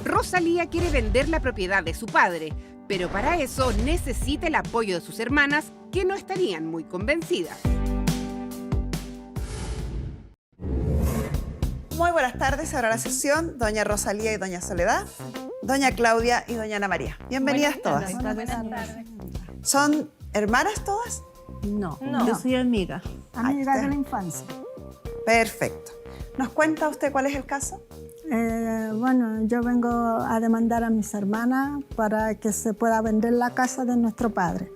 Rosalía quiere vender la propiedad de su padre, pero para eso necesita el apoyo de sus hermanas, que no estarían muy convencidas. Muy buenas tardes, ahora la sesión, doña Rosalía y doña Soledad, doña Claudia y doña Ana María. Bienvenidas todas. Buenas tardes. ¿Son hermanas todas? No, No. yo soy amiga. Amiga está. de la infancia. Perfecto. ¿Nos cuenta usted cuál es el caso? Bueno, yo vengo a demandar a mis hermanas para que se pueda vender la casa de nuestro padre,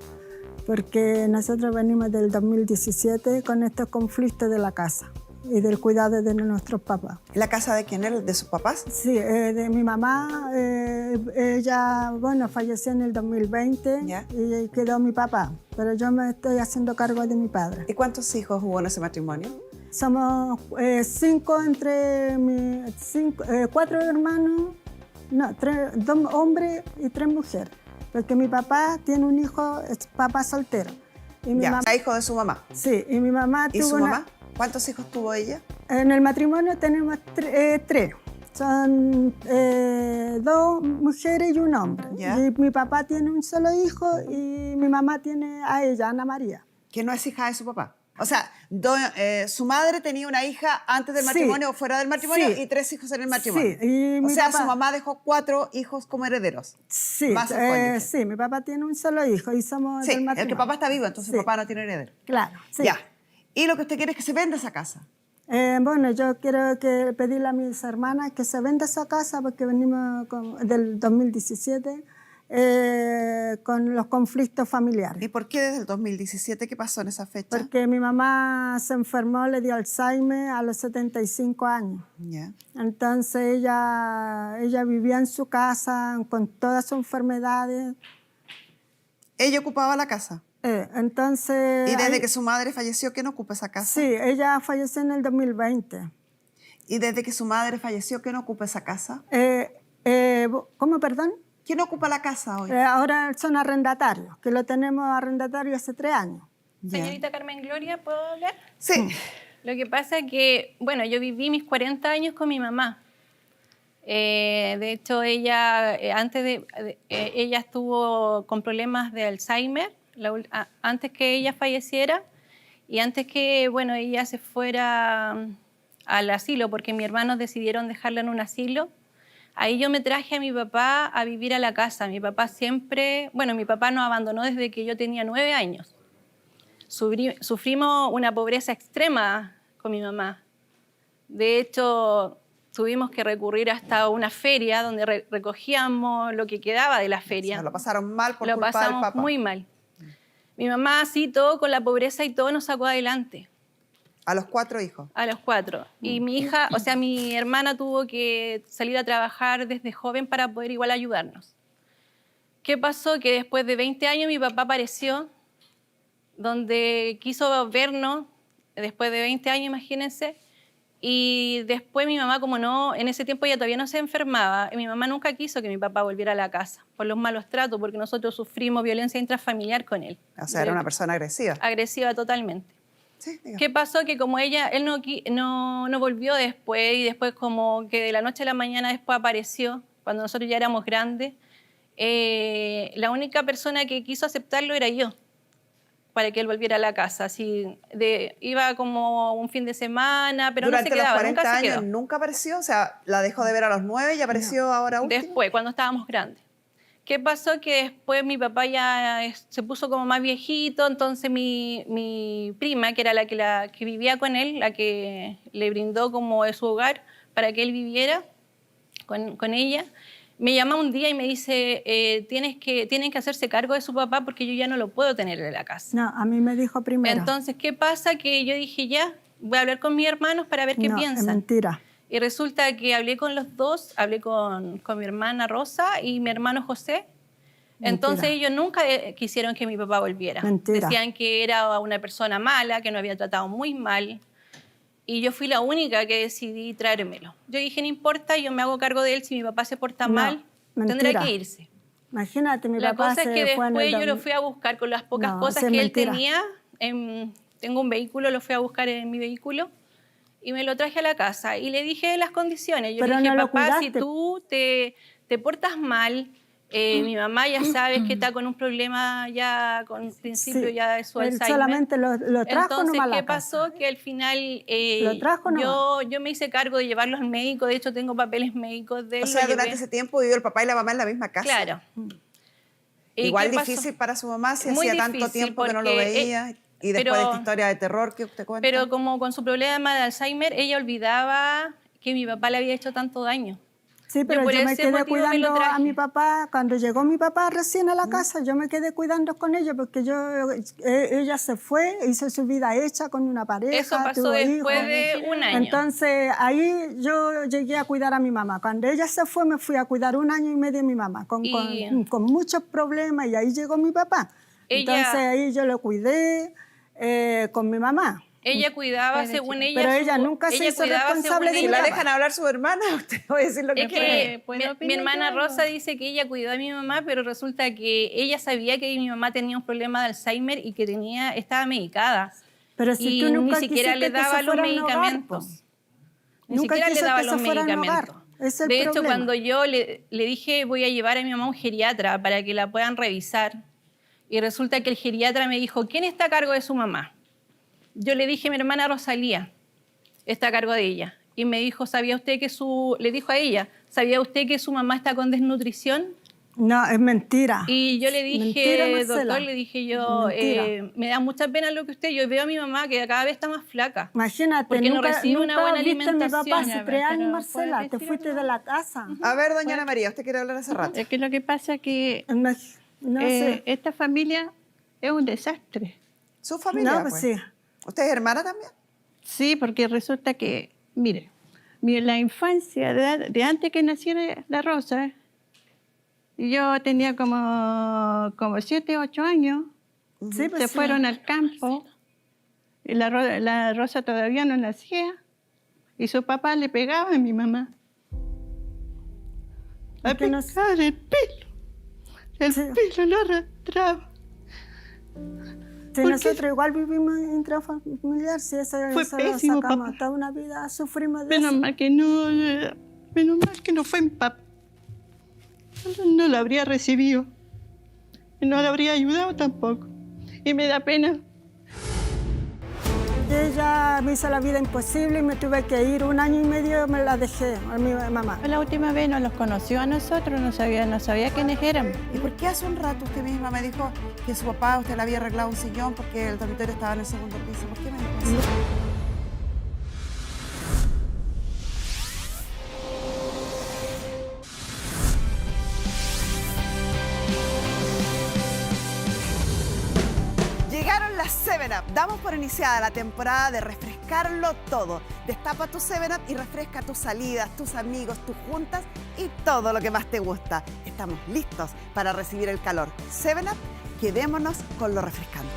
porque nosotros venimos del 2017 con estos conflictos de la casa y del cuidado de nuestros papás. ¿La casa de quién era? ¿De sus papás? Sí, de mi mamá, ella, bueno, falleció en el 2020 Ya. y quedó mi papá, pero yo me estoy haciendo cargo de mi padre. ¿Y cuántos hijos hubo en ese matrimonio? Somos cuatro hermanos, no, dos hombres y tres mujeres, porque mi papá tiene un hijo, es papá soltero. Y mi Ya, mamá, ¿era hijo de su mamá? sí, y mi mamá ¿Y tuvo su mamá? ¿Cuántos hijos tuvo ella? En el matrimonio tenemos tres. Son dos mujeres y un hombre. Ya. Y mi papá tiene un solo hijo y mi mamá tiene a ella, Ana María. Que no es hija de su papá. O sea, su madre tenía una hija antes del Sí. matrimonio o fuera del matrimonio Sí. y tres hijos en el matrimonio. Sí, y O mi sea, papá- su mamá dejó 4 hijos como herederos. Sí, Más el cónyuge. sí, mi papá tiene un solo hijo y somos Sí, del el matrimonio. que papá está vivo, entonces Sí. papá no tiene heredero. Claro, sí. Ya. Y lo que usted quiere es que se venda esa casa. Bueno, yo quiero pedirle a mis hermanas que se venda esa casa porque venimos del 2017 con los conflictos familiares. ¿Y por qué desde el 2017? ¿Qué pasó en esa fecha? Porque mi mamá se enfermó, le dio Alzheimer a los 75 años. Ya. Entonces ella vivía en su casa con todas sus enfermedades. Ella ocupaba la casa. Entonces... Y desde ahí- que su madre falleció, ¿quién ocupa esa casa? Sí, ella falleció en el 2020. Y desde que su madre falleció, ¿quién ocupa esa casa? ¿Cómo, perdón? ¿Quién ocupa la casa hoy? Ahora son arrendatarios, que lo tenemos arrendatario hace 3 años. Ya. Señorita Carmen Gloria, ¿puedo hablar? Sí. Lo que pasa es que, bueno, yo viví mis 40 años con mi mamá. De hecho, ella, ella estuvo con problemas de Alzheimer antes que ella falleciera y antes que, bueno, ella se fuera al asilo, porque mis hermanos decidieron dejarla en un asilo. Ahí yo me traje a mi papá a vivir a la casa. Mi papá siempre, bueno, mi papá nos abandonó desde que yo tenía 9 años. Sufrimos una pobreza extrema con mi mamá. De hecho, tuvimos que recurrir hasta una feria donde recogíamos lo que quedaba de la O feria. sea, lo pasaron mal por Lo culpa del pasamos papá. muy mal. Mi mamá, así todo, con la pobreza y todo, nos sacó adelante. A los 4 hijos. A los 4. Y mi hija, o sea, mi hermana tuvo que salir a trabajar desde joven para poder igual ayudarnos. ¿Qué pasó? Que después de 20 años mi papá apareció, donde quiso vernos, después de 20 años, imagínense, y después mi mamá, como no, en ese tiempo ella todavía no se enfermaba, y mi mamá nunca quiso que mi papá volviera a la casa, por los malos tratos, porque nosotros sufrimos violencia intrafamiliar con él. O sea, era una persona agresiva. Agresiva totalmente. Sí, diga. ¿Qué pasó? Que como él no volvió después y después como que de la noche a la mañana después apareció, cuando nosotros ya éramos grandes, la única persona que quiso aceptarlo era yo, para que él volviera a la casa. Así iba como un fin de semana, pero Durante no se quedaba, los 40 nunca se años quedó. nunca apareció, o sea, la dejó de ver a los 9 y apareció ahora último. Después, cuando estábamos grandes. ¿Qué pasó? Que después mi papá ya se puso como más viejito, entonces mi prima, que era la que vivía con él, la que le brindó como su hogar para que él viviera con ella, me llama un día y me dice, tienen que hacerse cargo de su papá porque yo ya no lo puedo tener en la casa. No, a mí me dijo primero. Entonces, ¿qué pasa? Que yo dije, ya, voy a hablar con mis hermanos para ver qué No, es piensan. mentira. Y resulta que hablé con los dos, hablé con mi hermana Rosa y mi hermano José. Entonces Mentira. ellos nunca quisieron que mi papá volviera. Mentira. Decían que era una persona mala, que nos había tratado muy mal. Y yo fui la única que decidí traérmelo. Yo dije, no importa, yo me hago cargo de él. Si mi papá se porta No, mal, tendrá mentira. que irse. Imagínate, mi La papá cosa es que se fue en el después yo lo 2000. fui a buscar con las pocas No, cosas eso es que él mentira. tenía. Tengo un vehículo, lo fui a buscar en mi vehículo y me lo traje a la casa. Y le dije las condiciones. Yo Pero le dije, no lo papá, si cuidaste. tú te te portas mal, mi mamá ya sabes que está con un problema ya con principio Sí, ya de su él Alzheimer. solamente lo trajo Entonces, nomás a la ¿qué casa. pasó? Que al final Lo trajo yo me hice cargo de llevarlo al médico. De hecho, tengo papeles médicos de él. O sea, lo durante llevé. ese tiempo vivió el papá y la mamá en la misma casa. Claro. ¿Y Igual qué pasó? difícil para su mamá si Muy hacía tanto difícil tiempo que no lo porque, veía. Y después de esta historia de terror que usted cuenta. Pero como con su problema de Alzheimer, ella olvidaba que mi papá le había hecho tanto daño. Sí, pero por yo me ese quedé motivo me lo cuidando a traje. mi papá. Cuando llegó mi papá recién a la casa, yo me quedé cuidando con ella porque ella se fue, hizo su vida hecha con una pareja. Eso pasó tuvo después hijos. de un año. Entonces ahí yo llegué a cuidar a mi mamá. Cuando ella se fue, me fui a cuidar 1 año y medio a mi mamá, con muchos problemas, y ahí llegó mi papá. Entonces ahí yo lo cuidé con mi mamá. Ella cuidaba según ella. Pero ella nunca se hizo cuidaba responsable según de Si mi la papá. dejan hablar su hermana, usted va a decir lo que Es quiere. que mi hermana Rosa dice que ella cuidó a mi mamá, pero resulta que ella sabía que mi mamá tenía un problema de Alzheimer y que estaba medicada. Pero si Y tú nunca ni siquiera quisiste le que se daba los fuera a un hogar, medicamentos. pues. Ni Nunca siquiera le quiso daba que los se fuera a un medicamentos. hogar. Ese es el De hecho, problema. cuando yo le dije voy a llevar a mi mamá a un geriatra para que la puedan revisar, y resulta que el geriatra me dijo, ¿quién está a cargo de su mamá? Yo le dije, mi hermana Rosalía está a cargo de ella. Y me dijo, le dijo a ella, ¿sabía usted que su mamá está con desnutrición? No, es mentira. Y yo le Mentira, dije, Marcela. doctor, le dije yo, Mentira. me da mucha pena lo que yo veo a mi mamá que cada vez está más flaca. Imagínate, porque no nunca, recibe una nunca buena viste a mi papá alimentación. hace 3 años, Marcela. Te fuiste de la casa. A ver, doña Ana María, usted quiere hablar hace rato. Es que lo que pasa es que No sé. esta familia es un desastre. Su familia, No, pues. pues sí. ¿Usted es hermana también? Sí, porque resulta que, mire, la infancia de antes que naciera la Rosa, yo tenía como 7, 8 años, Sí, pues se sí. fueron al campo, y la Rosa todavía no nacía, y su papá le pegaba a mi mamá. A ¿Por qué no pegar el pelo, Sí. pelo lo arrastraba. Sí, ¿Por nosotros igual vivimos intrafamiliar, sí, eso Fue lo pésimo, sacamos. papá. Toda una vida sufrimos de Menos eso. mal que no fue mi papá. No lo habría recibido. Y no lo habría ayudado tampoco. Y me da pena. Ella me hizo la vida imposible y me tuve que ir 1 año y medio, me la dejé a mi mamá. La última vez no los conoció a nosotros, no sabía quiénes éramos. ¿Y por qué hace un rato usted misma me dijo que su papá usted le había arreglado un sillón porque el dormitorio estaba en el segundo piso? ¿Por qué me dijo eso? Llegaron las 7up. Damos por iniciada la temporada de refrescarlo todo. Destapa tu 7up y refresca tus salidas, tus amigos, tus juntas y todo lo que más te gusta. Estamos listos para recibir el calor. 7up, quedémonos con lo refrescante.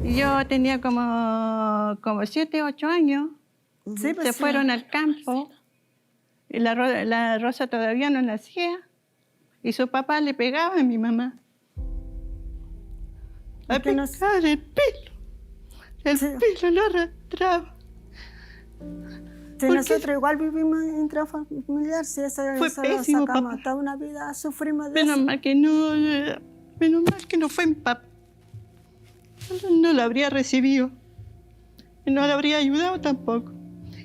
Yo tenía como 7, 8 años. Sí, pues Se sí. fueron al campo. Y la Rosa todavía no nacía. Y su papá le pegaba a mi mamá. A ¿Por qué no pegar el pelo. El Sí. pelo lo arrastraba. Sí, ¿Por nosotros igual vivimos intrafamiliar, sí, eso Fue lo pésimo, sacamos. papá. Toda una vida sufrimos de Menos eso. mal que no fue mi papá. No lo habría recibido. Y no lo habría ayudado tampoco.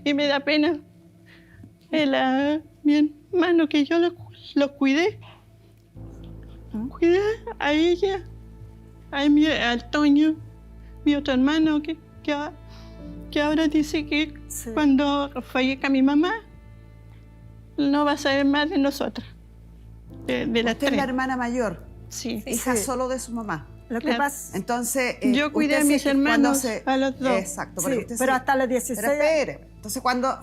Y me da pena. Mi hermano, que yo lo cuidé. Cuidé a ella, al Toño, mi otro hermano, que ahora dice que Sí. cuando fallezca mi mamá, no va a saber más de nosotras. De las Usted es la tres. hermana mayor, Sí. hija Sí. solo de su mamá. Lo que Claro. pasa... Entonces, Yo cuidé usted a mis se- cuando hermanos, a los dos. Exacto. porque Sí, usted pero se- hasta los 16 Pero espere. Entonces, cuando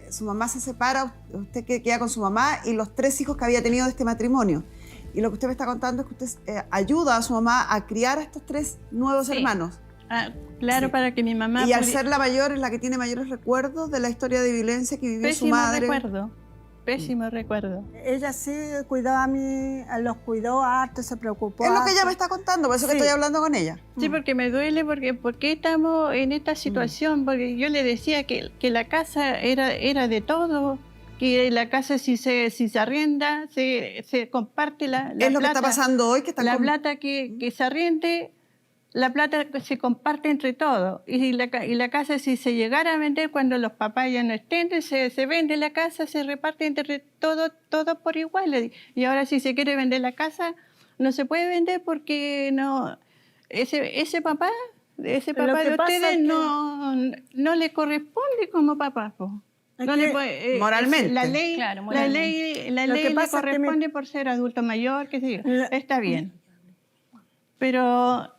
su mamá se separa, usted queda con su mamá y los 3 hijos que había tenido de este matrimonio. Y lo que usted me está contando es que usted ayuda a su mamá a criar a estos 3 nuevos Sí. hermanos. Ah, claro, Sí. para que mi mamá... Y al ser la mayor, es la que tiene mayores recuerdos de la historia de violencia que vivió su Pésimo madre. recuerdo. Pésimo recuerdo. Ella sí cuidó a mí, los cuidó harto, se preocupó Es lo que ella harto. me está contando, por eso que Sí. estoy hablando con ella. Sí, porque me duele, porque ¿por qué estamos en esta situación? Porque yo le decía que la casa era de todo, que la casa si se arrienda, se comparte la Es lo que está plata. pasando hoy, que están La con- plata que se arriende, la plata que se comparte entre todos. Y la casa, si se llegara a vender cuando los papás ya no estén, se vende la casa, se reparte entre todos por igual. Y ahora si se quiere vender la casa, no se puede vender porque no ese papá de que pasa ustedes es que- no le corresponde como papá. Po. Es No que le puede- moralmente. La ley, Claro, la moralmente. ley, la Lo ley que le pasa es que corresponde por ser adulto mayor, qué sé yo. La- Está bien. Pero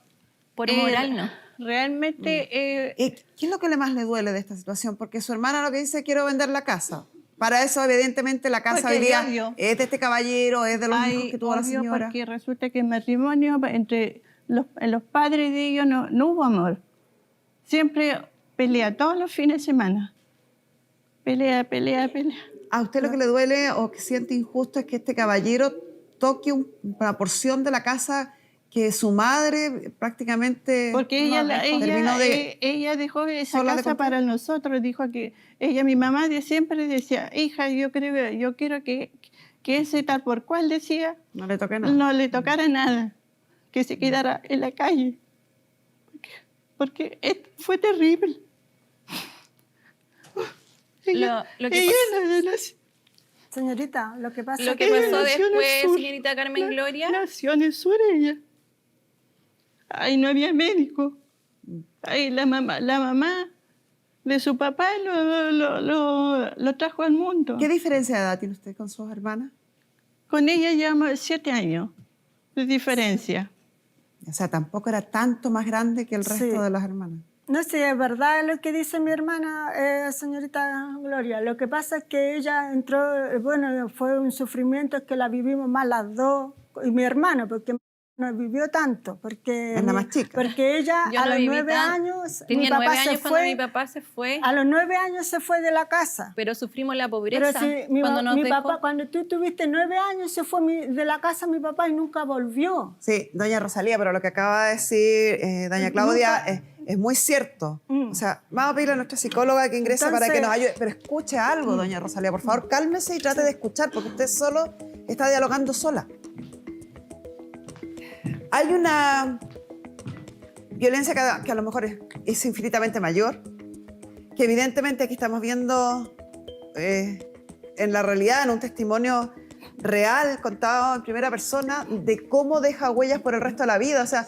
Por moral no. realmente ¿Y qué es lo que más le duele de esta situación? Porque su hermana lo que dice, quiero vender la casa. Para eso, evidentemente, la casa Porque hoy día obvio. es de este caballero, es de los hijos hay que tuvo la obvio señora. porque resulta que el matrimonio entre los padres de ellos no hubo amor. Siempre pelea todos los fines de semana. Pelea. ¿A usted lo que le duele o que siente injusto es que este caballero toque una porción de la casa que su madre prácticamente Porque terminó de... ella dejó esa sola de casa comprar? para nosotros. Dijo que mi mamá siempre decía, hija, yo quiero que ese tal por cual decía, No le toque nada. no le tocara nada, que se quedara en la calle. Porque fue terrible. Lo que ella Señorita, lo que pasa Lo es que que... ella pasó nació en el después, sur. señorita Carmen Gloria, nació en el sur ella. Ahí no había médico. Ahí la mamá de su papá lo trajo al mundo. ¿Qué diferencia de edad tiene usted con sus hermanas? Con ella llevamos 7 años de diferencia. O sea, tampoco era tanto más grande que el resto Sí. de las hermanas. No sé, es verdad lo que dice mi hermana, señorita Gloria. Lo que pasa es que ella entró, bueno, fue un sufrimiento que la vivimos más las dos, y mi hermano, porque no vivió tanto, porque, Es la más chica. porque ella yo a no los viví 9 tan- años, tenía mi papá 9 se años cuando fue, mi papá se fue, a los 9 años se fue de la casa. pero sufrimos la Pero pobreza si mi, cuando nos mi dejó. papá, cuando tú tuviste 9 años, se fue de la casa mi papá y nunca volvió. Sí, doña Rosalía, pero lo que acaba de decir doña Claudia es muy cierto. O sea, vamos a pedirle a nuestra psicóloga que ingrese para que Entonces- nos ayude. Pero escuche algo, doña Rosalía, por favor, cálmese y trate de escuchar, porque usted solo está dialogando sola. Hay una violencia que a lo mejor es infinitamente mayor, que evidentemente aquí estamos viendo en la realidad, en un testimonio real, contado en primera persona, de cómo deja huellas por el resto de la vida. O sea,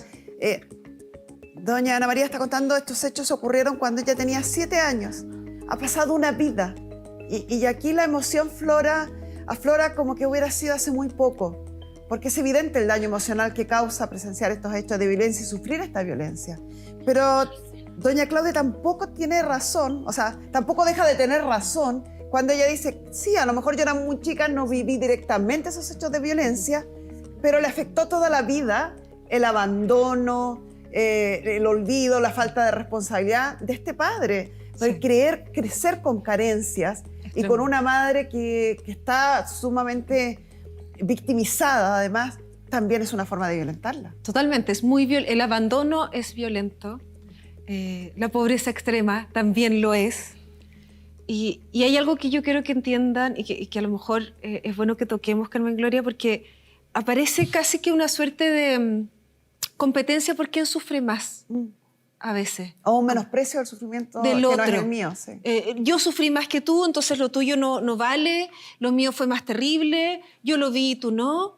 doña Ana María está contando estos hechos ocurrieron cuando ella tenía 7 años. Ha pasado una vida. Y aquí la emoción aflora como que hubiera sido hace muy poco. Porque es evidente el daño emocional que causa presenciar estos hechos de violencia y sufrir esta violencia. Pero doña Claudia tampoco tiene razón, o sea, tampoco deja de tener razón cuando ella dice, sí, a lo mejor yo era muy chica, no viví directamente esos hechos de violencia, pero le afectó toda la vida el abandono, el olvido, la falta de responsabilidad de este padre. Sí. Crecer con carencias y con una madre que está sumamente victimizada, además, también es una forma de violentarla. Totalmente, el abandono es violento, la pobreza extrema también lo es. Y hay algo que yo quiero que entiendan y que a lo mejor es bueno que toquemos, Carmen Gloria, porque aparece casi que una suerte de competencia por quién sufre más, a veces. O un menosprecio del sufrimiento del que otro. no es el mío. Sí. Yo sufrí más que tú, entonces lo tuyo no vale, lo mío fue más terrible, yo lo vi y tú no.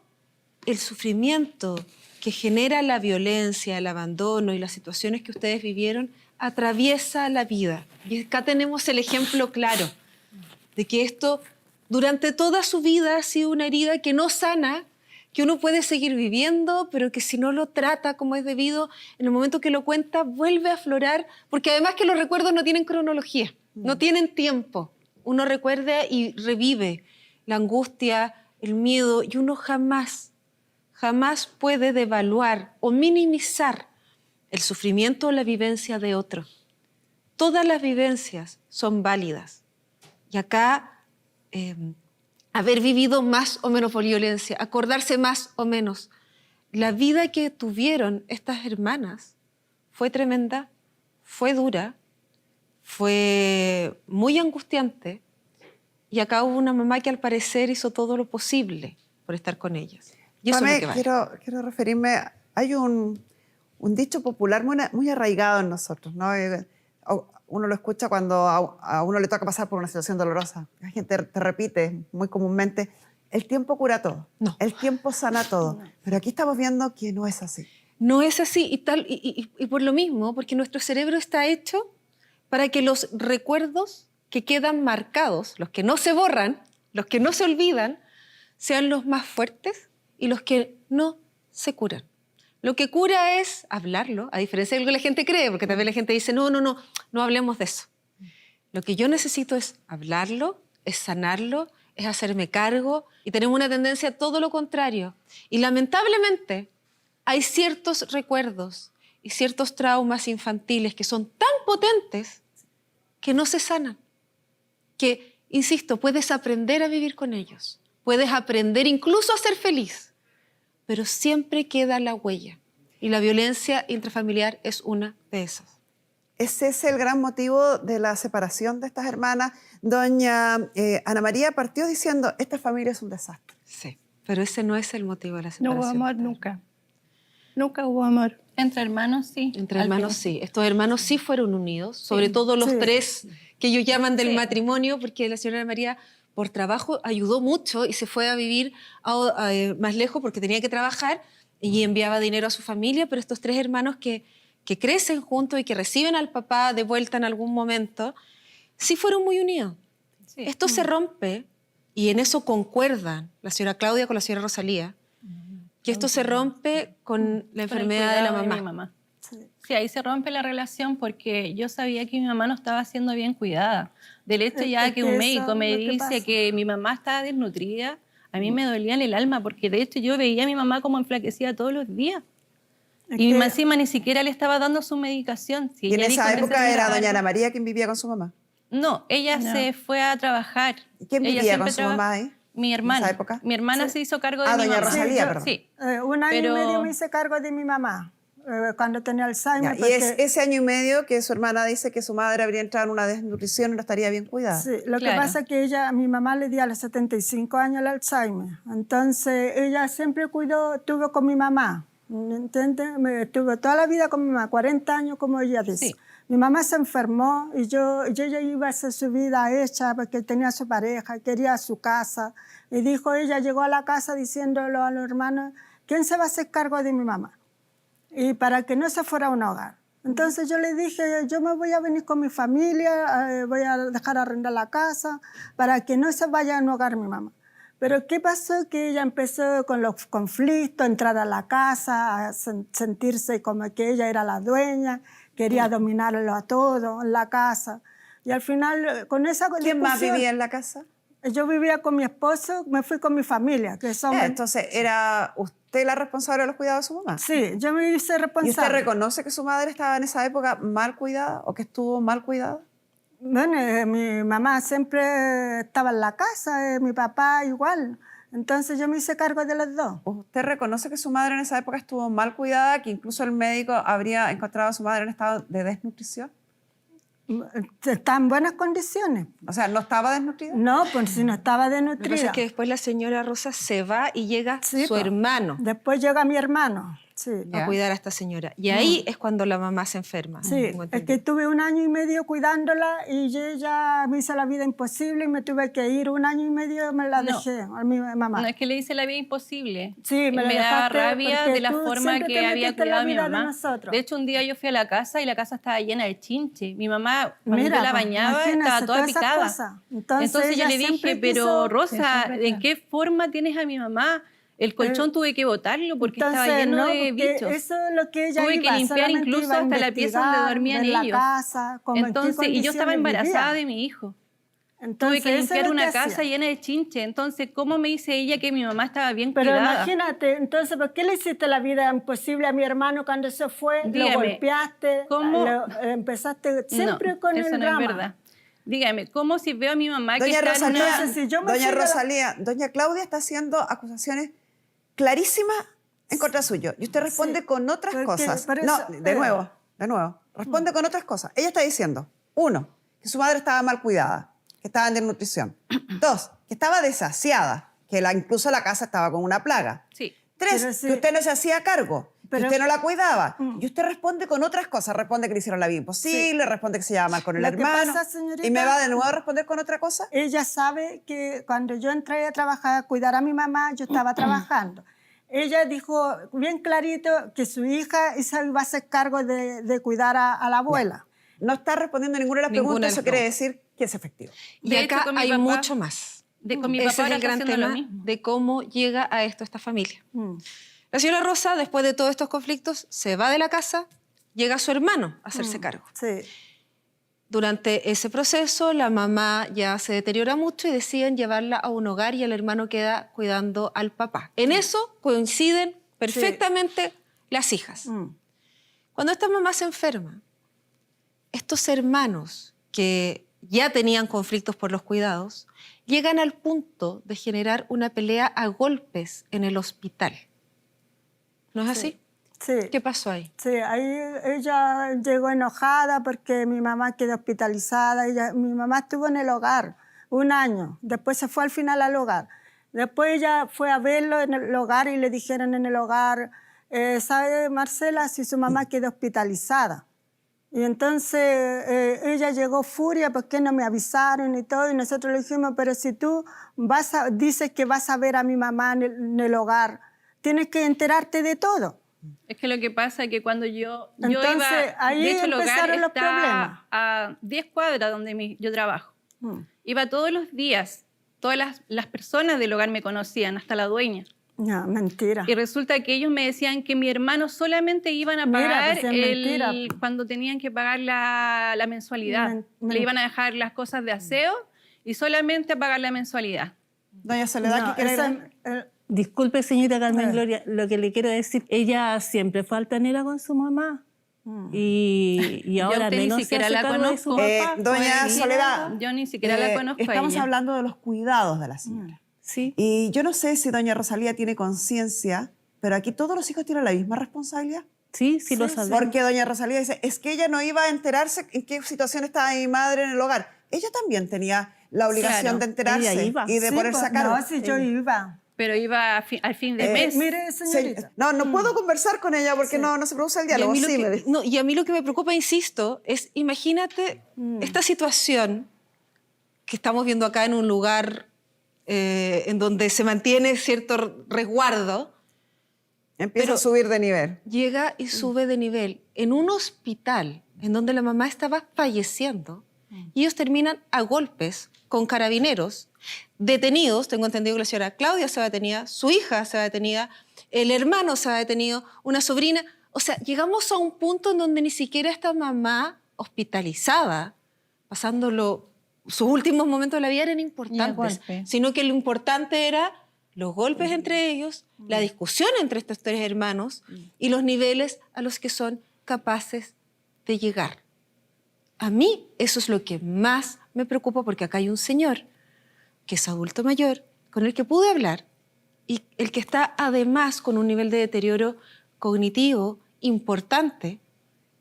El sufrimiento que genera la violencia, el abandono y las situaciones que ustedes vivieron atraviesa la vida. Y acá tenemos el ejemplo claro de que esto durante toda su vida ha sido una herida que no sana, que uno puede seguir viviendo, pero que si no lo trata como es debido, en el momento que lo cuenta vuelve a aflorar, porque además que los recuerdos no tienen cronología, no tienen tiempo. Uno recuerda y revive la angustia, el miedo, y uno jamás puede devaluar o minimizar el sufrimiento o la vivencia de otro. Todas las vivencias son válidas. Y acá, haber vivido más o menos violencia, acordarse más o menos. La vida que tuvieron estas hermanas fue tremenda, fue dura, fue muy angustiante, Y acá hubo una mamá que al parecer hizo todo lo posible por estar con ellas. Y eso es lo que vale. quiero referirme, hay un dicho popular muy arraigado en nosotros, ¿no? Uno lo escucha cuando a uno le toca pasar por una situación dolorosa. La gente te repite muy comúnmente, el tiempo cura todo, No. el tiempo sana todo. Pero aquí estamos viendo que no es así. No es así y por lo mismo, porque nuestro cerebro está hecho para que los recuerdos que quedan marcados, los que no se borran, los que no se olvidan, sean los más fuertes y los que no se curan. Lo que cura es hablarlo, a diferencia de lo que la gente cree, porque también la gente dice, no hablemos de eso. Lo que yo necesito es hablarlo, es sanarlo, es hacerme cargo, y tenemos una tendencia a todo lo contrario. Y lamentablemente hay ciertos recuerdos y ciertos traumas infantiles que son tan potentes que no se sanan. Que, insisto, puedes aprender a vivir con ellos, puedes aprender incluso a ser feliz, pero siempre queda la huella. Y la violencia intrafamiliar es una de esas. Ese es el gran motivo de la separación de estas hermanas. Doña Ana María partió diciendo, esta familia es un desastre. Sí, pero ese no es el motivo de la No separación. hubo amor nunca. Nunca hubo amor. Entre hermanos, sí. Entre Al hermanos, principio. sí. Estos hermanos sí fueron unidos, sobre todo los Sí. tres que ellos llaman del Sí. matrimonio, porque la señora María, por trabajo, ayudó mucho y se fue a vivir más lejos porque tenía que trabajar y enviaba dinero a su familia, pero estos tres hermanos que crecen juntos y que reciben al papá de vuelta en algún momento, sí fueron muy unidos. Sí. Esto se rompe y en eso concuerdan la señora Claudia con la señora Rosalía, que esto se rompe con la Con el enfermedad de la cuidado mamá. mi mamá. Sí. Sí, ahí se rompe la relación porque yo sabía que mi mamá no estaba siendo bien cuidada. Del hecho ya Es que que un eso médico es me lo que dice pasa. que mi mamá estaba desnutrida, a mí me dolía en el alma porque de hecho yo veía a mi mamá como enflaquecida todos los días. Es Y que- encima ni siquiera le estaba dando su medicación. Si Y en ella esa dijo que época se era trataba- doña Ana María quien vivía con su mamá. No, ella No. se fue a trabajar. ¿Y quién Ella vivía siempre con su mamá ahí? Mi hermana. esa época? Mi hermana se hizo cargo de mi doña mamá. Rosalía, yo- perdón. Sí. Un año Pero- y medio me hice cargo de mi mamá cuando tenía Ya, Alzheimer. y es porque- ese año y medio que su hermana dice que su madre habría entrado en una desnutrición y no estaría bien cuidada. Sí, lo que Claro. pasa es que mi mamá le dio a los 75 años el Alzheimer. Entonces, ella siempre estuvo con mi mamá. ¿Entiendes? Estuvo toda la vida con mi mamá, 40 años, como ella dice. Sí. Mi mamá se enfermó y ella iba a hacer su vida hecha porque tenía su pareja, quería su casa. Y ella llegó a la casa diciéndolo a los hermanos, ¿quién se va a hacer cargo de mi mamá? Y para que no se fuera a un hogar. Entonces yo le dije, yo me voy a venir con mi familia, voy a dejar arrendar la casa para que no se vaya a un hogar mi mamá. Pero ¿qué pasó? Que ella empezó con los conflictos, entrar a la casa, a sentirse como que ella era la dueña, quería dominarlo a todo en la casa. Y al final, con esa ¿Quién más discusión, vivía en la casa? Yo vivía con mi esposo, me fui con mi familia, que son... Entonces, ¿era usted la responsable de los cuidados de su mamá? Sí, yo me hice ¿Y responsable. usted reconoce que su madre estaba en esa época mal cuidada o que estuvo mal cuidada? Bueno, mi mamá siempre estaba en la casa, mi papá igual. Entonces yo me hice cargo de los dos. ¿Usted reconoce que su madre en esa época estuvo mal cuidada, que incluso el médico habría encontrado a su madre en estado de desnutrición? Está en buenas condiciones. O sea, ¿no estaba desnutrida? No, pues si no estaba Lo que pasa desnutrida. es que después la señora Rosa se va y llega Sí, su po. hermano Después llega mi hermano. Sí, Ya. a cuidar a esta señora. Y ahí es cuando la mamá se enferma. sí. tengo Es entendido. que tuve 1 año y medio cuidándola y yo ya me hice la vida imposible y me tuve que ir 1 año y medio, me la No. dejé a mi mamá. No es que le hice la vida imposible. Sí, me la da dejaste rabia porque de la tú forma siempre que te había metiste en la cuidado a mi vida de mamá. nosotros. De hecho, un día yo fui a la casa y la casa estaba llena de chinche. Mi mamá, cuando Mira, yo la pues, bañaba, imagínate estaba toda todas esas picada. cosas. Entonces, Entonces yo ella le dije, siempre pero quiso- Rosa, Eso es ¿en verdad. qué forma tienes a mi mamá? El colchón tuve que botarlo porque estaba lleno no, de porque bichos. eso es lo que ella Tuve que iba, limpiar solamente incluso iba a hasta la pieza donde investigar, dormían ver la ellos. casa, cómo, en qué Entonces, y yo estaba condiciones embarazada vivía. de mi hijo. Entonces, Tuve que eso es limpiar lo una que casa hacía. llena de chinche. Entonces, ¿cómo me dice ella que mi mamá estaba bien Pero cuidada? imagínate, entonces, ¿por qué le hiciste la vida imposible a mi hermano cuando se fue? Dígame, lo golpeaste, ¿cómo? empezaste siempre No, con eso el no drama. es verdad. Dígame, ¿cómo si veo a mi mamá que Doña está en Rosalía, una... Entonces, si yo me doña fui de la- Rosalía, doña Claudia está haciendo acusaciones clarísimas en contra suyo. Y usted responde Sí, con otras porque cosas. por No, eso, de nuevo. Responde con otras cosas. Ella está diciendo, 1, que su madre estaba mal cuidada, que estaba en desnutrición. 2, que estaba desasiada, que incluso la casa estaba con una plaga. Sí. 3, Pero sí. que usted no se hacía cargo, que Pero- usted no la cuidaba. Y usted responde con otras cosas. Responde que le hicieron la vida imposible, responde que se llevaba mal con el Lo que hermano. pasa, señorita- ¿Y me va de nuevo a responder con otra cosa? Ella sabe que cuando yo entré a trabajar, a cuidar a mi mamá, yo estaba trabajando. Ella dijo bien clarito que su hija se iba a hacer cargo de cuidar a la abuela. No está respondiendo ninguna de las Ninguna preguntas, de las eso quiere preguntas. decir que es efectivo. Y De hecho, acá con mi hay papá- mucho más. Con mi Ese papá es ahora el está gran haciendo lo tema mismo. de cómo llega a esto esta familia. Mm. La señora Rosa, después de todos estos conflictos, se va de la casa, llega su hermano a hacerse cargo. Sí. Durante ese proceso, la mamá ya se deteriora mucho y deciden llevarla a un hogar y el hermano queda cuidando al papá. En eso coinciden perfectamente las hijas. Mm. Cuando esta mamá se enferma, estos hermanos que ya tenían conflictos por los cuidados, llegan al punto de generar una pelea a golpes en el hospital. ¿No es así? Sí. ¿Qué pasó ahí? Sí, ahí ella llegó enojada porque mi mamá quedó hospitalizada. Mi mamá estuvo en el hogar 1 año, después se fue al final al hogar. Después ella fue a verlo en el hogar y le dijeron en el hogar, ¿sabe Marcela si su mamá quedó hospitalizada? Y entonces ella llegó furia, ¿por qué no me avisaron y todo? Y nosotros le dijimos, pero si tú dices que vas a ver a mi mamá en el hogar, tienes que enterarte de todo. Es que lo que pasa es que cuando yo Entonces, iba, ahí de hecho el hogar empezaron los está problemas. a 10 cuadras donde yo trabajo. Iba todos los días, todas las personas del hogar me conocían, hasta la dueña. No, mentira. Y resulta que ellos me decían que mi hermano solamente iban a Mira, pagar pues es mentira. cuando tenían que pagar la mensualidad. Le iban a dejar las cosas de aseo y solamente a pagar la mensualidad. Doña Soledad, No, ¿qué quiere esa- decir? Disculpe, señorita Carmen Gloria, lo que le quiero decir, ella siempre fue altanera con su mamá. Y ahora usted ni menos siquiera se hace la cargo de su conozco. papá. Doña Pues, Soledad, yo ni siquiera la conozco a estamos ella. hablando de los cuidados de la señora. Sí. Y yo no sé si doña Rosalía tiene conciencia, pero aquí todos los hijos tienen la misma responsabilidad. Sí, sí, lo sabemos. Porque doña Rosalía dice, es que ella no iba a enterarse en qué situación estaba mi madre en el hogar. Ella también tenía la obligación Claro, de enterarse ella iba. y de Sí, ponerse pues, a cargo. No, si yo iba. Pero iba al fin de mes. Mire, señorita. No puedo conversar con ella porque no se produce el Y a diálogo. mí lo Sí, que- me dice. no, y a mí lo que me preocupa, insisto, es imagínate esta situación que estamos viendo acá en un lugar en donde se mantiene cierto resguardo, Empieza pero- a subir de nivel. llega y sube de nivel en un hospital en donde la mamá estaba falleciendo y ellos terminan a golpes con carabineros detenidos. Tengo entendido que la señora Claudia se va detenida, su hija se va detenida, el hermano se va detenido, una sobrina. O sea, llegamos a un punto en donde ni siquiera esta mamá hospitalizada, pasándolo sus últimos momentos de la vida eran importantes, golpe. sino que lo importante era los golpes entre ellos, la discusión entre estos 3 hermanos y los niveles a los que son capaces de llegar. A mí eso es lo que más me preocupa porque acá hay un señor que es adulto mayor, con el que pude hablar y el que está además con un nivel de deterioro cognitivo importante,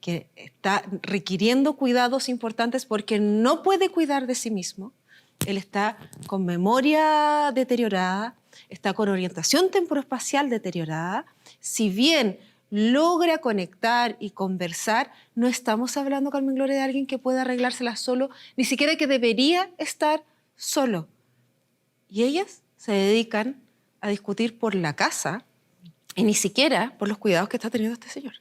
que está requiriendo cuidados importantes porque no puede cuidar de sí mismo. Él está con memoria deteriorada, está con orientación temporoespacial deteriorada. Si bien logra conectar y conversar, no estamos hablando, Carmen Gloria, de alguien que pueda arreglársela solo, ni siquiera que debería estar solo. Y ellas se dedican a discutir por la casa y ni siquiera por los cuidados que está teniendo este señor.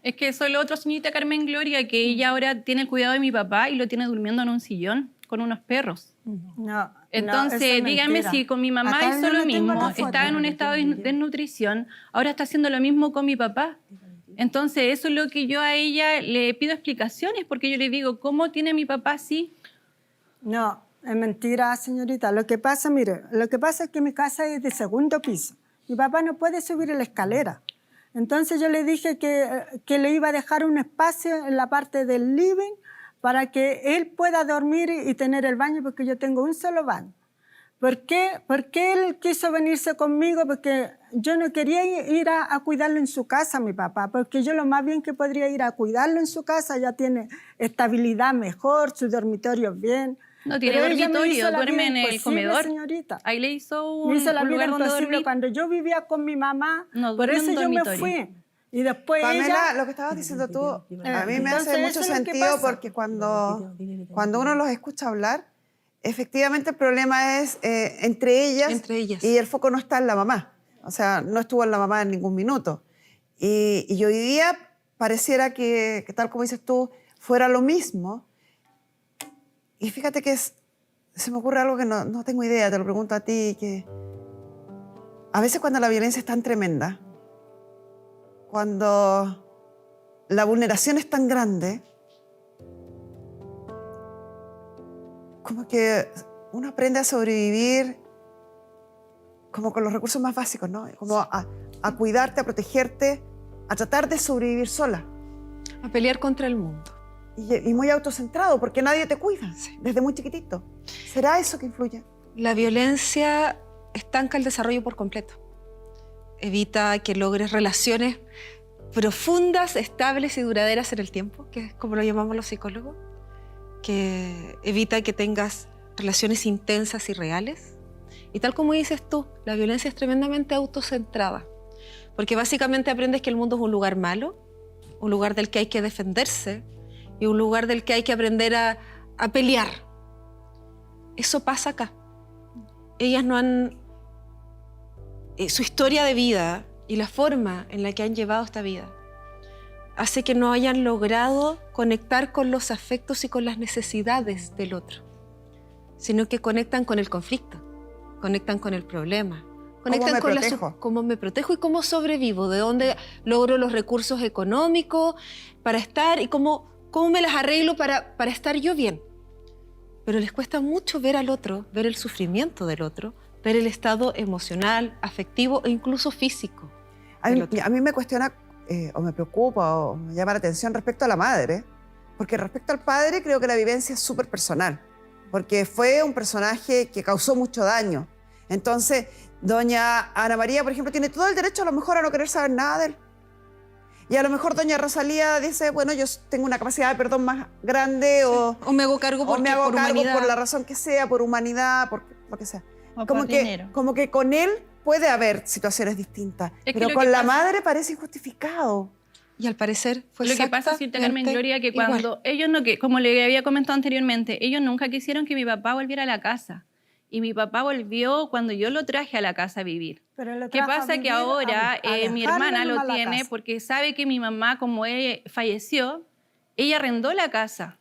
Es que soy la otra señorita Carmen Gloria, que ella ahora tiene el cuidado de mi papá y lo tiene durmiendo en un sillón con unos perros. No, Entonces, no, eso es dígame mentira. si con mi mamá Acá hizo yo lo no tengo mismo, la foto. estaba en un estado de desnutrición, ahora está haciendo lo mismo con mi papá. Entonces, eso es lo que yo a ella le pido explicaciones, porque yo le digo, ¿cómo tiene mi papá así? No, es mentira, señorita. Lo que pasa, mire, lo que pasa es que mi casa es de 2º piso. Mi papá no puede subir la escalera. Entonces yo le dije que le iba a dejar un espacio en la parte del living para que él pueda dormir y tener el baño, porque yo tengo un solo baño. ¿Por qué él quiso venirse conmigo? Porque yo no quería ir a cuidarlo en su casa, mi papá, porque yo lo más bien que podría ir a cuidarlo en su casa, ya tiene estabilidad mejor, su dormitorio bien. No tiene Pero ella me dormitorio, hizo la duerme vida en el imposible, comedor. señorita. Ahí le hizo Me un, hizo la un vida lugar donde imposible dormir. cuando yo vivía con mi mamá. No, Por duerme en eso un yo me dormitorio. fui. Y después Pamela, ella... lo que estabas diciendo tú, a mí me entonces hace mucho eso es lo que sentido pasa. porque cuando uno los escucha hablar, efectivamente el problema es entre ellas, Entre ellas. y el foco no está en la mamá. O sea, no estuvo en la mamá en ningún minuto. Y hoy día pareciera que tal como dices tú, fuera lo mismo. Y fíjate que se me ocurre algo que no tengo idea, te lo pregunto a ti, que a veces cuando la violencia es tan tremenda, cuando la vulneración es tan grande, como que uno aprende a sobrevivir como con los recursos más básicos, ¿no? Como a cuidarte, a protegerte, a tratar de sobrevivir sola. A pelear contra el mundo. Y muy autocentrado, porque nadie te cuida, desde muy chiquitito. ¿Será eso que influye? La violencia estanca el desarrollo por completo. Evita que logres relaciones profundas, estables y duraderas en el tiempo, que es como lo llamamos los psicólogos, que evita que tengas relaciones intensas y reales. Y tal como dices tú, la violencia es tremendamente autocentrada, porque básicamente aprendes que el mundo es un lugar malo, un lugar del que hay que defenderse y un lugar del que hay que aprender a pelear. Eso pasa acá. Ellas no han... su historia de vida y la forma en la que han llevado esta vida hace que no hayan logrado conectar con los afectos y con las necesidades del otro, sino que conectan con el conflicto, conectan con el problema, conectan con cómo me protejo y cómo sobrevivo, de dónde logro los recursos económicos para estar y cómo me las arreglo para estar yo bien. Pero les cuesta mucho ver al otro, ver el sufrimiento del otro, ver el estado emocional, afectivo e incluso físico. A mí me cuestiona, o me preocupa, o me llama la atención respecto a la madre, porque respecto al padre creo que la vivencia es súper personal, porque fue un personaje que causó mucho daño. Entonces, doña Ana María, por ejemplo, tiene todo el derecho a lo mejor a no querer saber nada de él. Y a lo mejor doña Rosalía dice, bueno, yo tengo una capacidad de perdón más grande, O me hago cargo por humanidad. Por la razón que sea, por humanidad, por lo que sea. O por dinero. Como que con él puede haber situaciones distintas, Es que pero lo con que la pasa- madre parece injustificado. Y al parecer fue Lo que pasa, Cintia Carmen exactamente Gloria, que igual. cuando ellos no, que como le había comentado anteriormente, ellos nunca quisieron que mi papá volviera a la casa. Y mi papá volvió cuando yo lo traje a la casa a vivir. Pero lo ¿Qué trajo a pasa? Que vivir, ahora a mi dejarlo hermana lo nomás la tiene casa. porque sabe que mi mamá, como él falleció, ella arrendó la casa.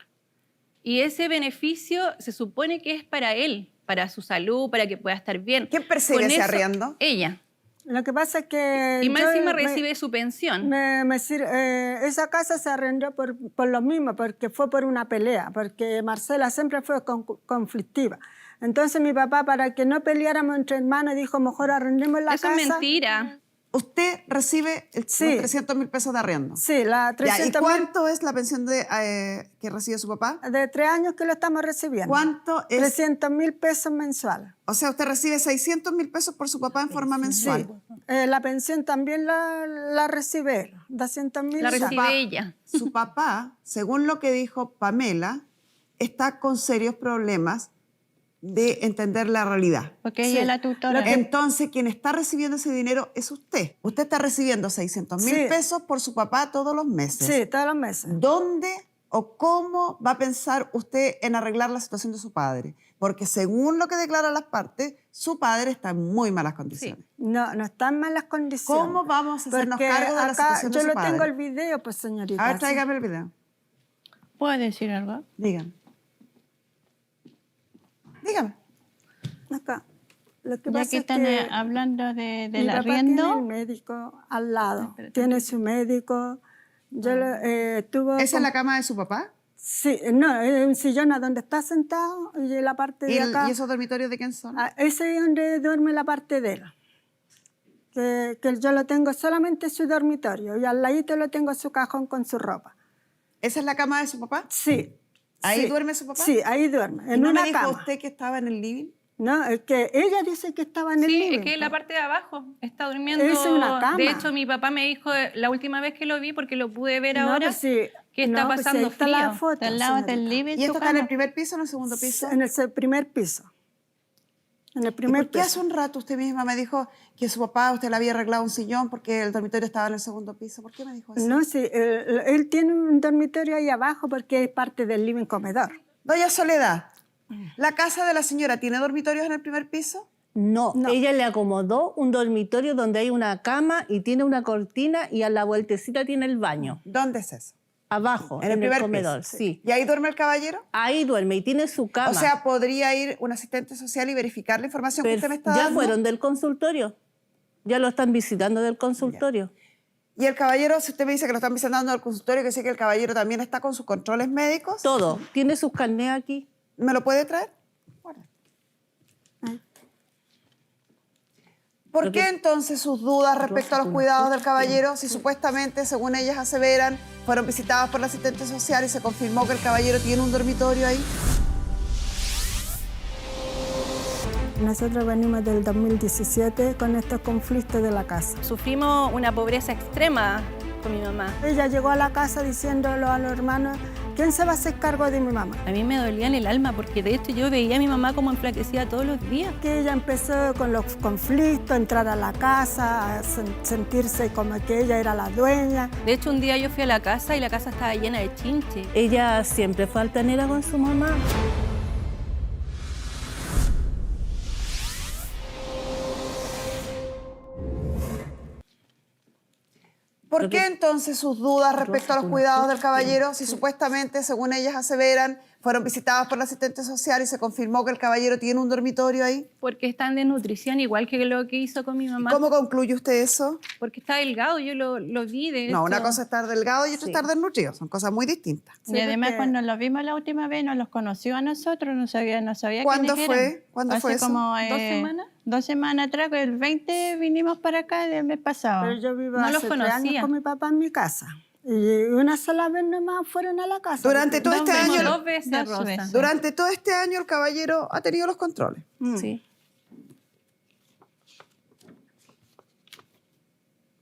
Y ese beneficio se supone que es para él, para su salud, para que pueda estar bien. ¿Quién percibe Con ese eso, arriendo? Ella. Lo que pasa es que... Y más yo encima me- recibe su pensión. esa casa se arrendó por lo mismo, porque fue por una pelea, porque Marcela siempre fue conflictiva. Entonces mi papá, para que no peleáramos entre hermanos, dijo, mejor arrendemos la Eso casa. es mentira. Usted recibe los Sí. 300.000 pesos de arriendo. Sí, la Ya, ¿y 300.000 cuánto es la pensión que recibe su papá? de 3 años que lo estamos recibiendo. ¿Cuánto es? 300.000 pesos mensuales. O sea, usted recibe 600.000 pesos por su papá en forma mensual. La pensión también la recibe él, 200.000. La ya. recibe ella. Su papá, según lo que dijo Pamela, está con serios problemas de entender la realidad. Porque ella es la tutora. Entonces, quien está recibiendo ese dinero es usted. Usted está recibiendo 600.000 Sí. pesos por su papá todos los meses. Sí, todos los meses. ¿Dónde o cómo va a pensar usted en arreglar la situación de su padre? Porque según lo que declaran las partes, su padre está en muy malas condiciones. No está en malas condiciones. ¿Cómo vamos a hacernos Porque cargo de la acá situación de yo su lo padre? tengo el video, pues señorita. A ver, sí. tráigame el video. ¿Puedo decir algo? Dígame. Dígame. Acá. Lo que Ya pasa que es están que hablando mi del papá tiene arriendo, el médico al lado. Tiene su médico. Yo tuvo... ¿Esa es la cama de su papá? Sí, no, es un sillón a donde está sentado y la parte de acá. ¿Y esos dormitorios de quién son? Ese es donde duerme la parte de él. Que yo lo tengo solamente su dormitorio y al ladito lo tengo su cajón con su ropa. ¿Esa es la cama de su papá? Sí. ¿Ahí sí, duerme su papá? Sí, ahí duerme, ¿Y en no una me dijo cama. usted que estaba en el living? No, es que ella dice que estaba en el Sí, living. es que en la parte de abajo está durmiendo. Es una cama. De hecho, mi papá me dijo la última vez que lo vi, porque lo pude ver No, ahora, pues sí. ¿Qué está No, pues pasando ahí está la frío? foto, Al lado del señorita. living, ¿Y esto tu está en el cama. primer piso o en el segundo piso? En el primer piso. En el ¿Y primer por qué hace piso. un rato usted misma me dijo que su papá, usted le había arreglado un sillón porque el dormitorio estaba en el segundo piso? ¿Por qué me dijo eso? No, sí, él tiene un dormitorio ahí abajo porque es parte del living comedor. Doña Soledad, ¿la casa de la señora tiene dormitorios en el primer piso? No, ella le acomodó un dormitorio donde hay una cama y tiene una cortina y a la vueltecita tiene el baño. ¿Dónde es eso? Abajo, En el primer comedor, piso. sí. ¿Y ahí duerme el caballero? Ahí duerme y tiene su cama. O sea, ¿podría ir un asistente social y verificar la información que Pero usted me está ya dando? fueron del consultorio. Ya lo están visitando del consultorio. Y el caballero, si usted me dice que lo están visitando al consultorio, que sí que el caballero también está con sus controles médicos, Todo. Tiene sus carnés aquí. ¿me lo puede traer? ¿Por qué entonces sus dudas respecto a los cuidados del caballero, si supuestamente, según ellas aseveran, fueron visitadas por la asistente social y se confirmó que el caballero tiene un dormitorio ahí? Nosotros venimos del 2017 con estos conflictos de la casa. Sufrimos una pobreza extrema con mi mamá. Ella llegó a la casa diciéndolo a los hermanos, ¿quién se va a hacer cargo de mi mamá? A mí me dolía en el alma porque de hecho yo veía a mi mamá como enflaquecida todos los días. Que ella empezó con los conflictos, entrar a la casa, a sentirse como que ella era la dueña. De hecho un día yo fui a la casa y la casa estaba llena de chinche. Ella siempre fue altanera con su mamá. ¿Por qué entonces sus dudas respecto a los cuidados del caballero, si supuestamente, según ellas aseveran, fueron visitadas por la asistente social y se confirmó que el caballero tiene un dormitorio ahí? Porque está en desnutrición igual que lo que hizo con mi mamá. ¿Cómo concluye usted eso? Porque está delgado, yo lo vi de No, hecho. una cosa es estar delgado y otra estar desnutrido. Son cosas muy distintas. Y además porque- cuando los vimos la última vez nos los conoció a nosotros, no sabía ¿Cuándo quiénes fue? eran. ¿Cuándo Hace fue eso? como 2 semanas. 2 semanas atrás, el 20 vinimos para acá el mes pasado. Pero yo vivo No los hace 3 conocía. años con mi papá en mi casa. Y una sola vez nomás fueron a la casa. Durante todo este Fuimos año, 2 veces, Dos Rosa. veces. durante todo este año el caballero ha tenido los controles. Sí.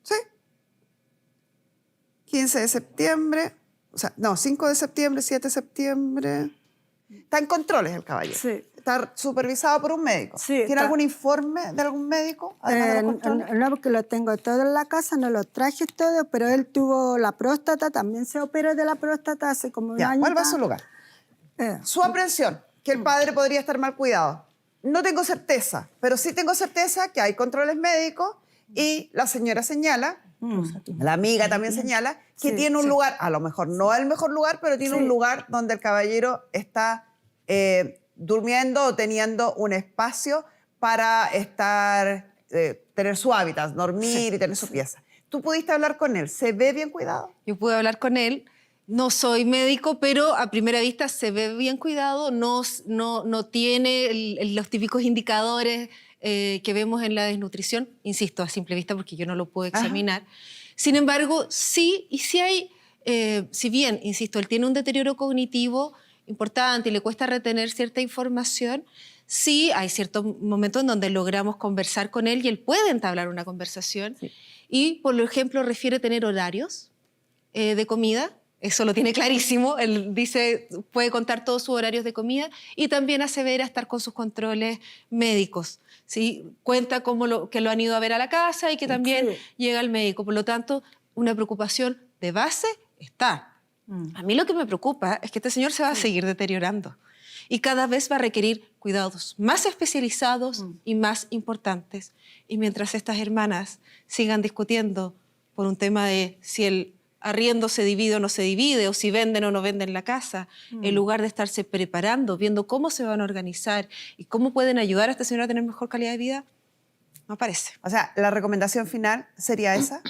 ¿Sí? 15 de septiembre, o sea, no, 5 de septiembre, 7 de septiembre. Está en controles el caballero. Sí. Está supervisado por un médico. Sí, ¿Tiene está. algún informe de algún médico? Además de los controles? No, porque lo tengo todo en la casa, no lo traje todo, pero él tuvo la próstata, también se operó de la próstata hace como un Ya, año. vuelva a su lugar. Su aprehensión, que el padre podría estar mal cuidado. No tengo certeza, pero sí tengo certeza que hay controles médicos y la señora señala, la amiga también señala, que Sí, tiene un sí. lugar, a lo mejor no el mejor lugar, pero tiene Sí. un lugar donde el caballero está durmiendo o teniendo un espacio para estar, tener su hábitat, dormir y tener su pieza. ¿Tú pudiste hablar con él? ¿Se ve bien cuidado? Yo pude hablar con él. No soy médico, pero a primera vista se ve bien cuidado. No tiene los típicos indicadores que vemos en la desnutrición. Insisto, a simple vista, porque yo no lo puedo examinar. Sin embargo, sí hay, si bien, insisto, él tiene un deterioro cognitivo importante y le cuesta retener cierta información, sí hay ciertos momentos en donde logramos conversar con él y él puede entablar una conversación. Sí. Y, por ejemplo, refiere tener horarios de comida. Eso lo tiene clarísimo. Él dice, puede contar todos sus horarios de comida y también asevera estar con sus controles médicos. ¿Sí? Cuenta que lo han ido a ver a la casa y que también Sí. llega al médico. Por lo tanto, una preocupación de base está. A mí lo que me preocupa es que este señor se va a seguir deteriorando y cada vez va a requerir cuidados más especializados y más importantes. Y mientras estas hermanas sigan discutiendo por un tema de si el arriendo se divide o no se divide, o si venden o no venden la casa, en lugar de estarse preparando, viendo cómo se van a organizar y cómo pueden ayudar a este señor a tener mejor calidad de vida, no parece. O sea, la recomendación final sería esa.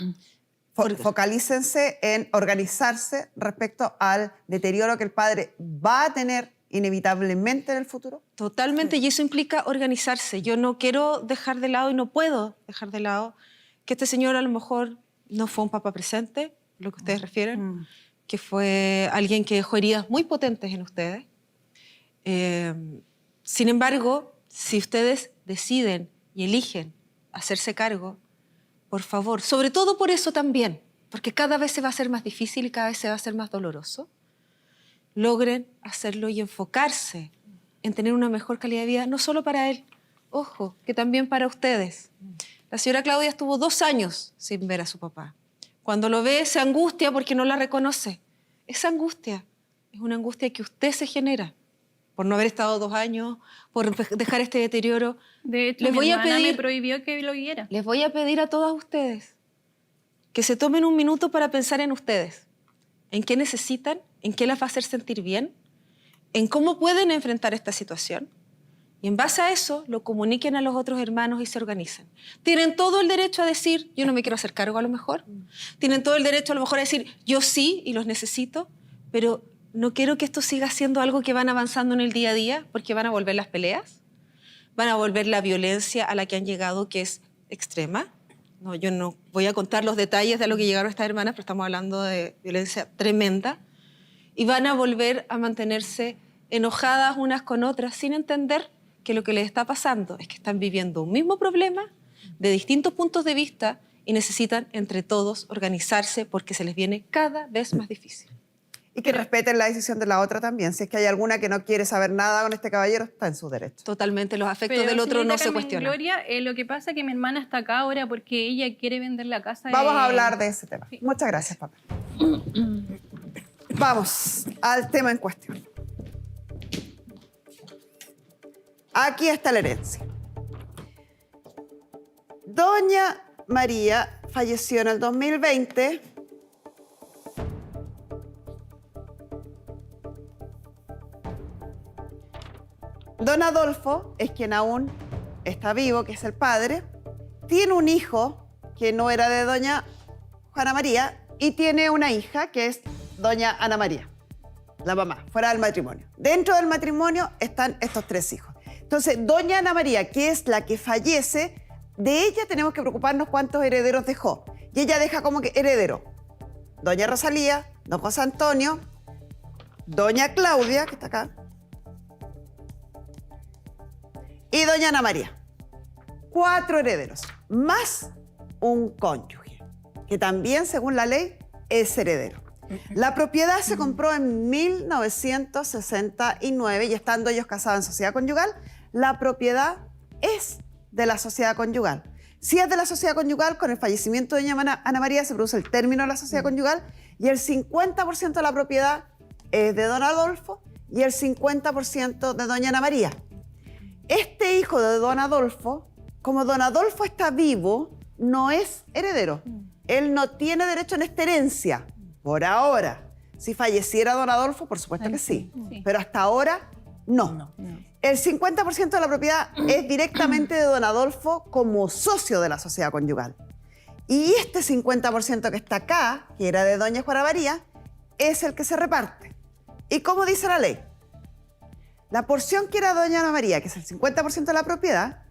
Focalícense en organizarse respecto al deterioro que el padre va a tener inevitablemente en el futuro. Totalmente, y eso implica organizarse. Yo no quiero dejar de lado y no puedo dejar de lado que este señor a lo mejor no fue un papá presente, lo que ustedes refieren, que fue alguien que dejó heridas muy potentes en ustedes. Sin embargo, si ustedes deciden y eligen hacerse cargo, por favor, sobre todo por eso también, porque cada vez se va a hacer más difícil y cada vez se va a hacer más doloroso, logren hacerlo y enfocarse en tener una mejor calidad de vida, no solo para él, ojo, que también para ustedes. La señora Claudia estuvo 2 años sin ver a su papá. Cuando lo ve, se angustia porque no la reconoce. Esa angustia es una angustia que usted se genera por no haber estado 2 años, por dejar este deterioro. De hecho, Les mi voy a hermana pedir- me prohibió que lo viera. Les voy a pedir a todas ustedes que se tomen un minuto para pensar en ustedes, en qué necesitan, en qué las va a hacer sentir bien, en cómo pueden enfrentar esta situación. Y en base a eso, lo comuniquen a los otros hermanos y se organicen. Tienen todo el derecho a decir, yo no me quiero hacer cargo a lo mejor. Tienen todo el derecho a lo mejor a decir, yo sí y los necesito, pero no quiero que esto siga siendo algo que van avanzando en el día a día, porque van a volver las peleas, van a volver la violencia a la que han llegado, que es extrema. No, yo no voy a contar los detalles de lo que llegaron estas hermanas, pero estamos hablando de violencia tremenda. Y van a volver a mantenerse enojadas unas con otras sin entender que lo que les está pasando es que están viviendo un mismo problema de distintos puntos de vista y necesitan entre todos organizarse porque se les viene cada vez más difícil. Y que respeten la decisión de la otra también. Si es que hay alguna que no quiere saber nada con este caballero, está en su derecho. Totalmente, los afectos Pero, del otro señorita no se Carmen cuestionan. Gloria, lo que pasa es que mi hermana está acá ahora porque ella quiere vender la casa. Vamos a hablar de ese tema. Sí. Muchas gracias, papá. Vamos al tema en cuestión. Aquí está la herencia. Doña María falleció en el 2020. Don Adolfo es quien aún está vivo, que es el padre. Tiene un hijo que no era de doña Juana María y tiene una hija que es doña Ana María, la mamá, fuera del matrimonio. Dentro del matrimonio están estos 3 hijos. Entonces, doña Ana María, que es la que fallece, de ella tenemos que preocuparnos cuántos herederos dejó. Y ella deja como que heredero doña Rosalía, don José Antonio, doña Claudia, que está acá, y doña Ana María. 4 herederos, más un cónyuge, que también, según la ley, es heredero. La propiedad se compró en 1969 y estando ellos casados en sociedad conyugal, la propiedad es de la sociedad conyugal. Si es de la sociedad conyugal, con el fallecimiento de doña Ana María se produce el término de la sociedad conyugal y el 50% de la propiedad es de don Adolfo y el 50% de doña Ana María. Este hijo de don Adolfo, como don Adolfo está vivo, no es heredero. Él no tiene derecho en esta herencia, por ahora. Si falleciera don Adolfo, por supuesto que sí. Pero hasta ahora, no. El 50% de la propiedad es directamente de don Adolfo como socio de la sociedad conyugal. Y este 50% que está acá, que era de doña Juana María, es el que se reparte. ¿Y cómo dice la ley? La porción que era de doña Ana María, que es el 50% de la propiedad,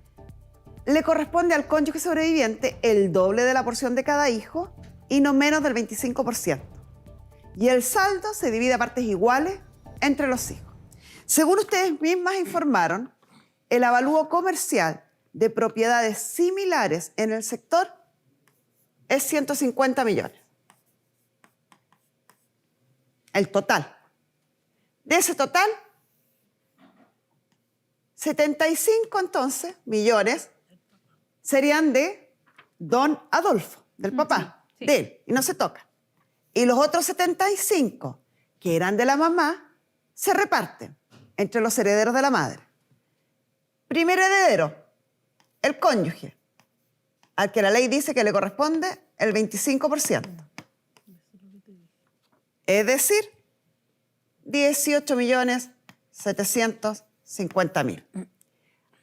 le corresponde al cónyuge sobreviviente el doble de la porción de cada hijo y no menos del 25%. Y el saldo se divide a partes iguales entre los hijos. Según ustedes mismas informaron, el avalúo comercial de propiedades similares en el sector es 150 millones. El total. De ese total, 75 entonces millones serían de don Adolfo, del papá, sí. de él, y no se toca. Y los otros 75, que eran de la mamá, se reparten entre los herederos de la madre. Primer heredero, el cónyuge, al que la ley dice que le corresponde el 25%. Es decir, 18.750.000.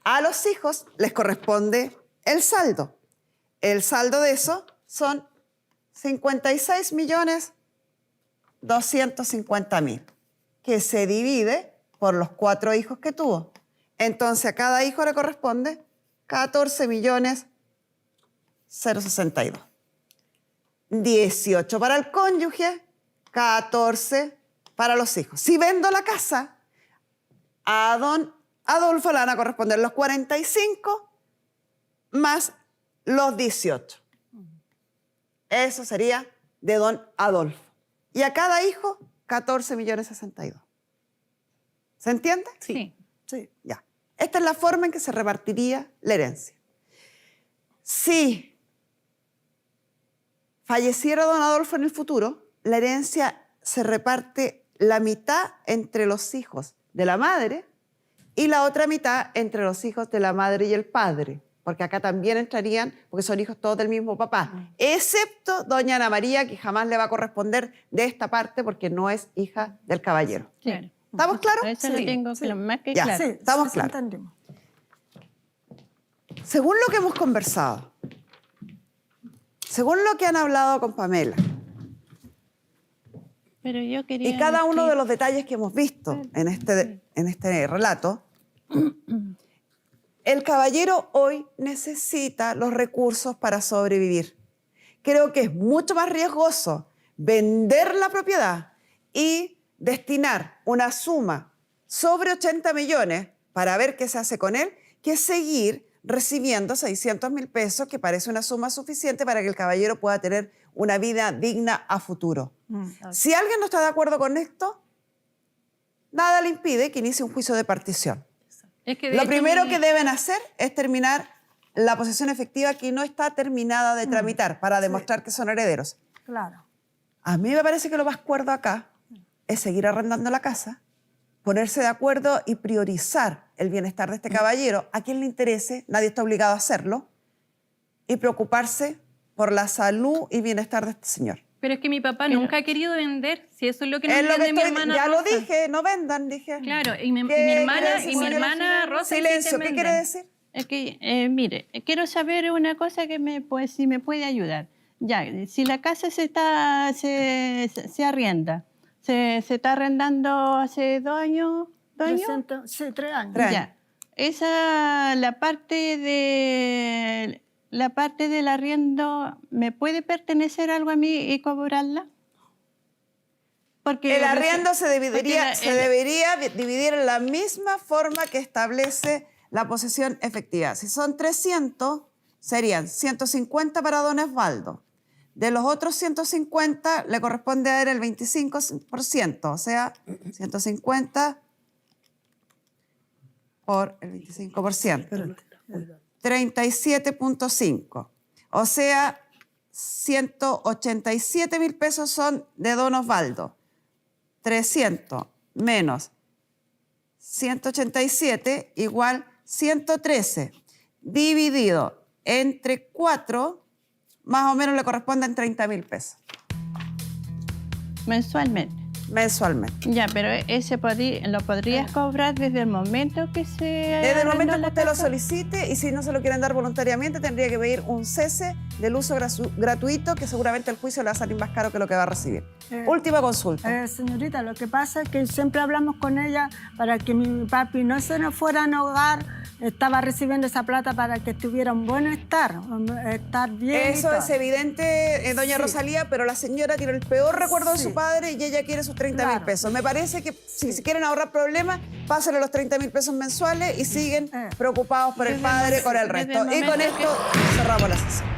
A los hijos les corresponde el saldo. El saldo de eso son 56.250.000, que se divide por los 4 hijos que tuvo. Entonces a cada hijo le corresponde 14.062. 18 para el cónyuge, 14 para los hijos. Si vendo la casa, a don Adolfo le van a corresponder los 45 más los 18. Eso sería de don Adolfo. Y a cada hijo, 14.062.000. ¿Se entiende? Sí. Sí. Ya. Esta es la forma en que se repartiría la herencia. Si falleciera don Adolfo en el futuro, la herencia se reparte la mitad entre los hijos de la madre y la otra mitad entre los hijos de la madre y el padre, porque acá también entrarían, porque son hijos todos del mismo papá, excepto doña Ana María, que jamás le va a corresponder de esta parte porque no es hija del caballero. Claro. ¿Estamos claros? Eso lo tengo más que Ya. claro. Sí, Estamos sí, claros. entendimos. Según lo que hemos conversado, según lo que han hablado con Pamela, Pero yo quería y cada uno decir- de los detalles que hemos visto en este relato, el caballero hoy necesita los recursos para sobrevivir. Creo que es mucho más riesgoso vender la propiedad y destinar una suma sobre 80 millones para ver qué se hace con él, que seguir recibiendo 600.000 pesos, que parece una suma suficiente para que el caballero pueda tener una vida digna a futuro. Si alguien no está de acuerdo con esto, nada le impide que inicie un juicio de partición. Es que de Lo hecho primero mi- que deben hacer es terminar la posesión efectiva que no está terminada de tramitar para demostrar que son herederos. Claro. A mí me parece que lo más cuerdo acá es seguir arrendando la casa, ponerse de acuerdo y priorizar el bienestar de este caballero, a quien le interese, nadie está obligado a hacerlo, y preocuparse por la salud y bienestar de este señor. Pero es que mi papá nunca ha querido vender, si eso es lo que no Es lo que entiende mi estoy- hermana ya lo Rosa. dije, no vendan, dije. Claro, y mi ¿Qué quiere hermana, decir, y mi señora? hermana Rosa sí Silencio, te ¿qué venden. quiere decir? Es que, mire, quiero saber una cosa que si me puede ayudar. Ya, si la casa se arrienda, se está arrendando hace 2 años, ¿2 años? 300, sí, 3 años. 3 años. Ya. La parte del arriendo, ¿me puede pertenecer algo a mí y cobrarla? Porque El arriendo se debería porque dividir en la misma forma que establece la posesión efectiva. Si son 300, serían 150 para don Osvaldo. De los otros 150 le corresponde a él el 25%, o sea, 150 por el 25%. 37.5. O sea, 187.000 pesos son de don Osvaldo. 300 menos 187 igual 113. Dividido entre 4, más o menos le corresponden 30.000 pesos mensualmente. mensualmente. Ya, pero ese lo podrías cobrar desde el momento que se Desde el momento arrendó que la usted lo casa. solicite, y si no se lo quieren dar voluntariamente, tendría que pedir un cese del uso gratuito, que seguramente el juicio le va a salir más caro que lo que va a recibir. Última consulta. Señorita, lo que pasa es que siempre hablamos con ella para que mi papi no se nos fuera a ahogar. Estaba recibiendo esa plata para que tuviera un buen estar bien. y Eso todo. es evidente, doña Sí. Rosalía, pero la señora tiene el peor recuerdo de Sí. su padre y ella quiere sus 30.000 Claro. pesos. Me parece que si quieren ahorrar problemas, pásenle los 30.000 pesos mensuales y siguen preocupados por el Desde el padre momento- con el desde resto. el Y con momento esto cerramos la sesión.